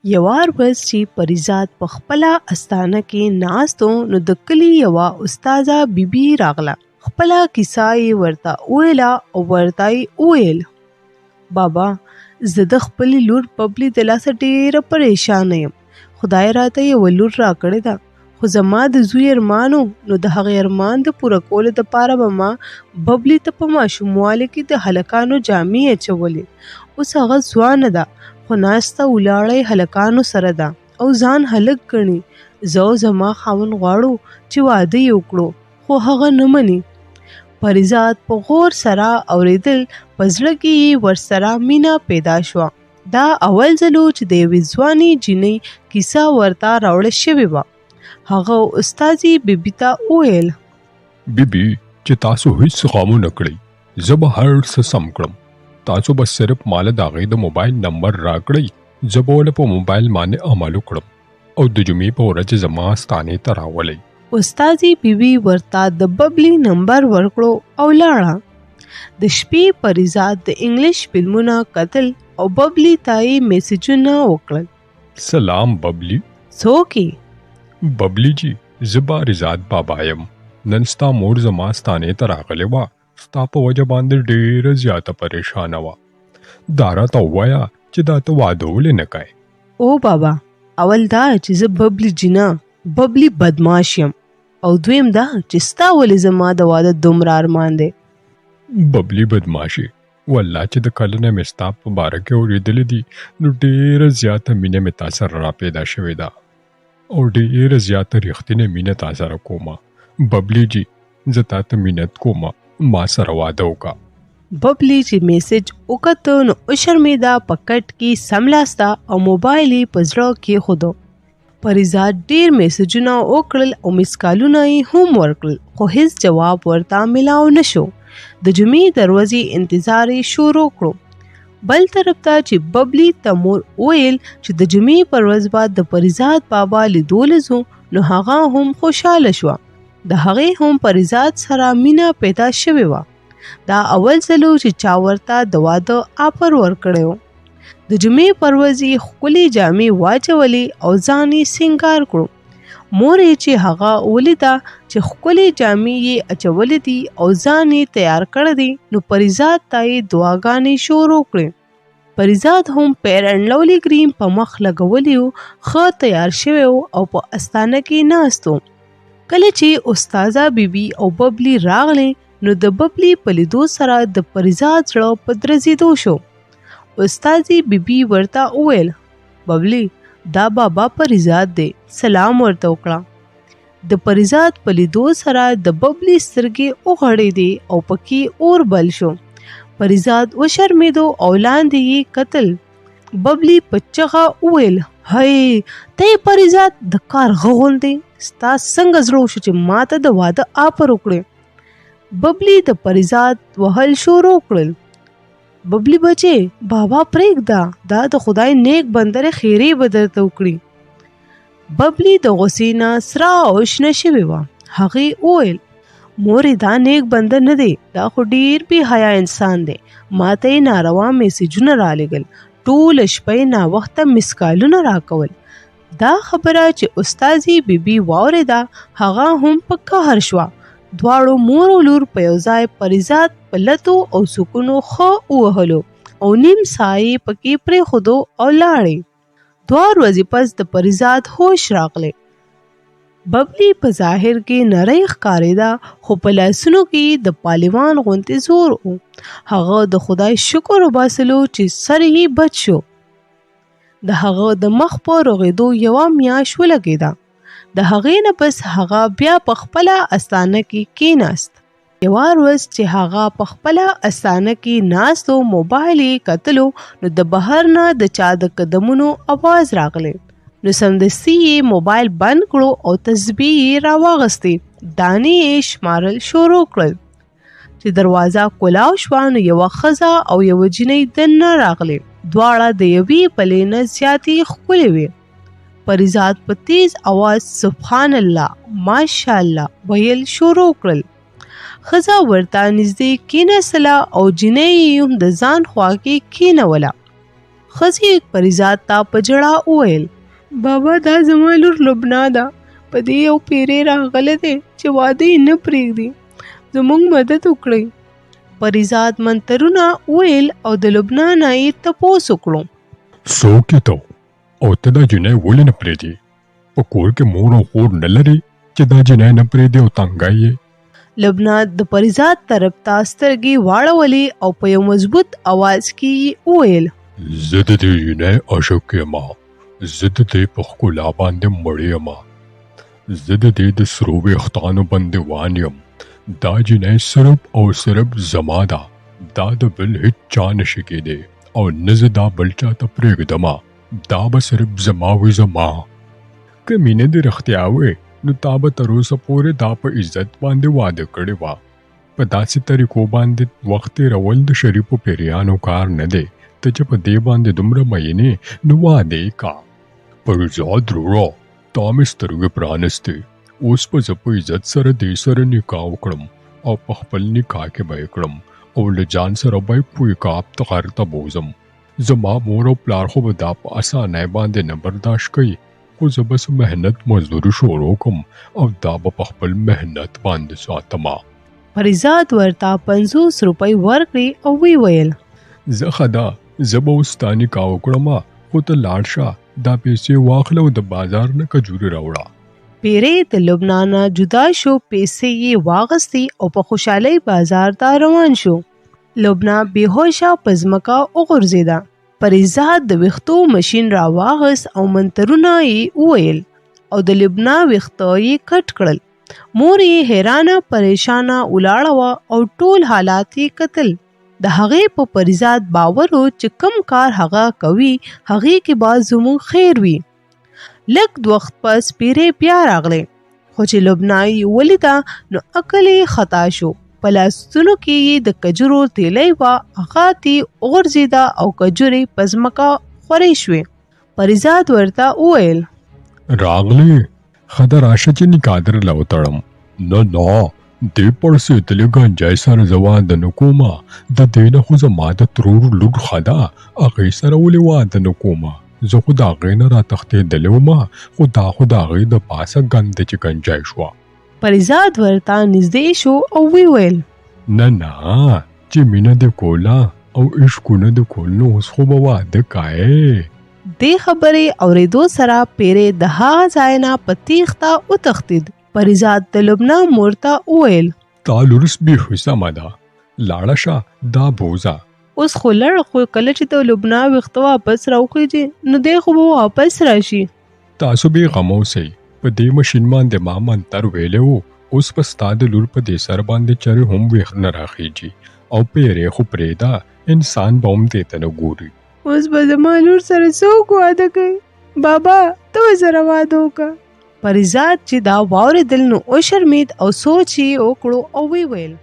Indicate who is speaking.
Speaker 1: یوار ورځ چې پریزاد په خپله استانه کې ناست و نو د کلي یوه استاذه بیبي راغله. خپله کیسه یې ورته وویله او ورته یې وویل: بابا، زه د خپلې لور ببلي د لاسه ډېره پریشانه یم. خدای راته یوه لور راکړې ده، خو زما د زوی ارمان و، نو د هغې ارمان د پوره کولو دپاره به ما ببلي ته په ماشوموالي کې د هلکانو جامې اچولې. اوس هغه ځوانه ده، خو ناسته ولاړه هلکانو سره ده او ځان هلک ګڼي. زه او زما خاوند غواړو چې واده یې وکړو، خو هغه نه مني. پریزاد په غور سره اورېدل، په زړه کې یې ورسره مینه پیدا شوه. دا اول ځل و چې د یوې ځوانې جینۍ کیسه ورته راوړل شوې وه. هغه استازي بیبي ته وویل:
Speaker 2: بیبي، چې تاسو هیڅ غم ونه کړئ، زه به هر څه سم کړم. تاسو بس صرف ماله د هغې د موبایل نمبر راکړئ، زه به ورله په موبایل باندې عمل وکړم او د جمعې په ورځ زما ستانې ته راولئ.
Speaker 1: استازي بیبي ورته د ببلي نمبر ورکړو او لاړه. د شپې پریزاد د انګلیش فلمونه کتل او ببلي ته یې میسجونه وکړل.
Speaker 2: سلام ببلي.
Speaker 1: څوک یې؟
Speaker 2: ببلي جی، زه پریزاد بابا یم. نن ستا مور زما ستانې ته راغلې وه، ستا په وجه باندې ډېره زیاته پریشانه وه. دا راته ووایه چې دا ته واده ولې نه کوې؟
Speaker 1: او بابا، اول دا چې زه ببلي جینه ببلي بدماش یم، او دویم دا چې ستا ولې زما د واده دومره ارمان دی.
Speaker 2: ببلي بدماشي، والله چې د کله نه مې ستا په باره کې اورېدلې دي، نو ډېره زیاته مینه مې تا سره را پیدا شوې ده او ډېره زیاته رښتینې مینه تا سره کومه. ببلي جي، زه تا ته منت کومه، ما سره واده وکړه.
Speaker 1: ببلي چې میسج وکته نو وشرمېده، په کټ کې سملاسته او موبایل یې په زړه کېښودو. پریزاد ډېر میسجونه وکړل او مسکالونه یې هم ورکړل، خو هیڅ جواب ورته میلاو نشو. د جمعې دروازې انتظار یې شروع کړو. بل طرف ته چې ببلي ته مور ویل چې د جمعې پر ورځ به د پریزاد بابا لیدول ځو، نو هغه هم خوشحاله شوه. د هغې هم پریزاد سره مینه پیدا شوې وه. دا اول ځل و چې چا ورته د واده آفر ورکړی و. د جمعې پر ورځ یې ښکلې جامې واچولې او ځان یې سینګار کړو. مور یې چې هغه ولیده چې ښکلې جامې یې اچولې دي او ځان یې تیار کړی دی، نو پریزاد ته یې دعاګانې شروع کړې. پریزاد هم پیر انډلولي کریم په مخ لګولی و، ښه تیار شوی و او په استانه کې ناست و. کله چې استاذه بیبي او ببلي راغلې، نو د ببلي په لیدو سره د پریزاد زړه په درزېدو شو. استاذي بیبي ورته وویل: ببلي، دا بابا پریزاد دی، سلام ورته وکړه. د پریزاد په لیدو سره د ببلي سترګې وغړېدې او پکې اور بل شو. پریزاد وشرمېدو او لاندې یې کتل. ببلي په چغه وویل: هی، ته یې پریزاد د کار غغوندې، ستا څنګه زړه وشو چې ما ته د واده آفر وکړې؟ ببلي د پریزاد وهل شروع کړل. ببلي بچې، بابا پرېږده، دا د خدای نیک بنده خیرې به درته وکړي. ببلي د غوسې نه سره او شنه شوې وه. هغې وویل: مورې، دا نیک بنده نه دی، دا خو ډېر بې حیا انسان دی. ما ته یې ناروا میسجونه رالېږل، ټوله شپه یې ناوخته مسکالونه راکول. دا خبره چې استازي بیبي واورېده، هغه هم په قهر شوه. دواړو مور او لور په یو ځای پریزاد په لتو او سکونو ښه ووهلو او نیم ساه یې پکې پرېښودو او لاړې. 2 ورځې پس د پریزاد هوش راغلی. ببلي په ظاهر کې نری ښکارېده، خو په لاسونو کې د پالوان غوندې زور و. هغه د خدای شکر وباسلو چې سر یې بچ شو. د هغه د مخ په رغېدو یوه میاشت ولګېده. د هغې نه پس هغه بیا په خپله استانه کې کېناست. یوه ورځ چې هغه په خپله استانه کې ناست و، موبایل یې کتلو، نو د بهر نه د چا د قدمونو اواز راغلی. نو سمدستي یې موبایل بند کړو او تسبیح یې راواغستې، دانې یې شمارل شروع کړل. چې دروازه کولاو شوه، نو یوه ښځه او یوه جینۍ دننه راغلې. دواړه د یوې پلې نه زیاتې ښکلې وې. پریزاد په تیز اواز سبحان الله، ماشاءالله ویل شروع کړل. ښځه ورته نږدې کېناستله او جینۍ یې هم د ځان خوا کې کېنوله. ښځې پریزاد ته په ژړا وویل بابا دا زما لور لبنا ده په دې یو پیری راغلی دی چې واده یې نه پرېږدي زموږ مدد وکړئ پریزاد منترونه ویل او د لبنا نه یې تپوس وکړو
Speaker 2: څوک یې ته او ته دا جنۍ ولې نه پرېږدې په کور کې مور او خور نه لرې چې دا جنۍ نه پرېږدې او تنګی یې
Speaker 1: لبنا د پریزاد طرف ته سترګې واړولې او په یو مضبوط اواز کې وویل
Speaker 2: زه د دې جنۍ عاشق یم زه د دې په ښکلا باندې مړ یم زه د دې د سرو ویښتانو بندیوان یم دا جنۍ صرف او صرف زما ده دا د بل هیڅ چا نشي کېدی او نه زه دا بل چا ته پرېږدمه دا به صرف زما وي زما که مینه دې رښتیا وې نو تا به تر اوسه پورې دا په عزت باندې واده کړی وه په داسې طریقو باندې وخت تېرول د شریفو پیریانو کار نه دی ته چې په دې باندې دومره مینې نو واده یې کا پریزاد وروره تا مې سترګې پرانستې اوس به زه په عزت سره دې سره نکاح وکړم او په خپل نکاح کې به یې کړم او له ځان سره به یې کویکاب ته غر ته بوځم زما مور او پلار خو به دا په اسانۍ باندې نه برداشت کوي خو زه به څه محنت مزدوري شروع کړم او دا به په خپل محنت باندې ساتم
Speaker 1: پریزاد ورته 50 روپۍ ورکړې او وی ویل
Speaker 2: زه خدا زه به اوس تا نکاح وکړم خو ته لاړ شه دا پیسې واخله او د بازار نه کجوري راوړه
Speaker 1: پیری د لبنا نه جدا شو پیسې یې واغستې او په خوشحالۍ بازار ته روان شو لبنا بېهوشه په ځمکه وغورځېده پریزاد د ویښتو ماشین را واغست او منترونه یې وویل او د لبنا ویښته یې کټ کړل مور یې حیرانه پریشانه ولاړه وه او ټول حالات یې کتل د هغې په پریزاد باور و چې کم کار هغه کوي هغې کې به زموږ خیر وي لږ وخت پس پیری بیا راغلی خو چې لبنا یې ولیده نو عقل یې خطا شو په لاسونو کې یې د کجورو تیلی وه هغه تې وغورځېده او کجورې په ځمکه خورې شوې پریزاد ورته وویل
Speaker 2: راغلی ښه ده راشه چې نکاح درله وتړم نه دې پړسېدلې ګنجۍ سره زه واده نه کومه د دې نه خو زما د ترور لور ښه ده هغې سره ولې واده نه کومه زه خو د هغې نه راتښتېدلې ومه خو دا خو د هغې د پاسه ګند چې ګنجۍ شوه
Speaker 1: پریزاد ورته نږدې شو او وی ویل
Speaker 2: نه چې مینه دې کوله او عشقونه دې کول نو اوس خو به واده کوې
Speaker 1: دې خبرې اورېدو سره پیری د هغه ځای نه په تیښته وتښتېد پریزاد د لبنا مور ته وویل
Speaker 2: تا لور بیخي سمه ده لاړه شه دا بوزه
Speaker 1: اوس خو لړ خو کله چې د لبنا ویښته واپس راوخیږي نو دی خو به واپس راشي
Speaker 2: تاسو بېغمه اوسئ په دې ماشین باندې ما منتر ویلی و اوس به ستا د لور په دې سر باندې چرې هم ویښ نه راخیږي او پیری خو پرېږده انسان به هم دې ته نه ګوري
Speaker 1: اوس به زما لور سره څوک واده کوي بابا ته ورسره واده وکړه پریزاد چې دا واورېدل نو وشرمېد او سوچ یې وکړو او ویې ویل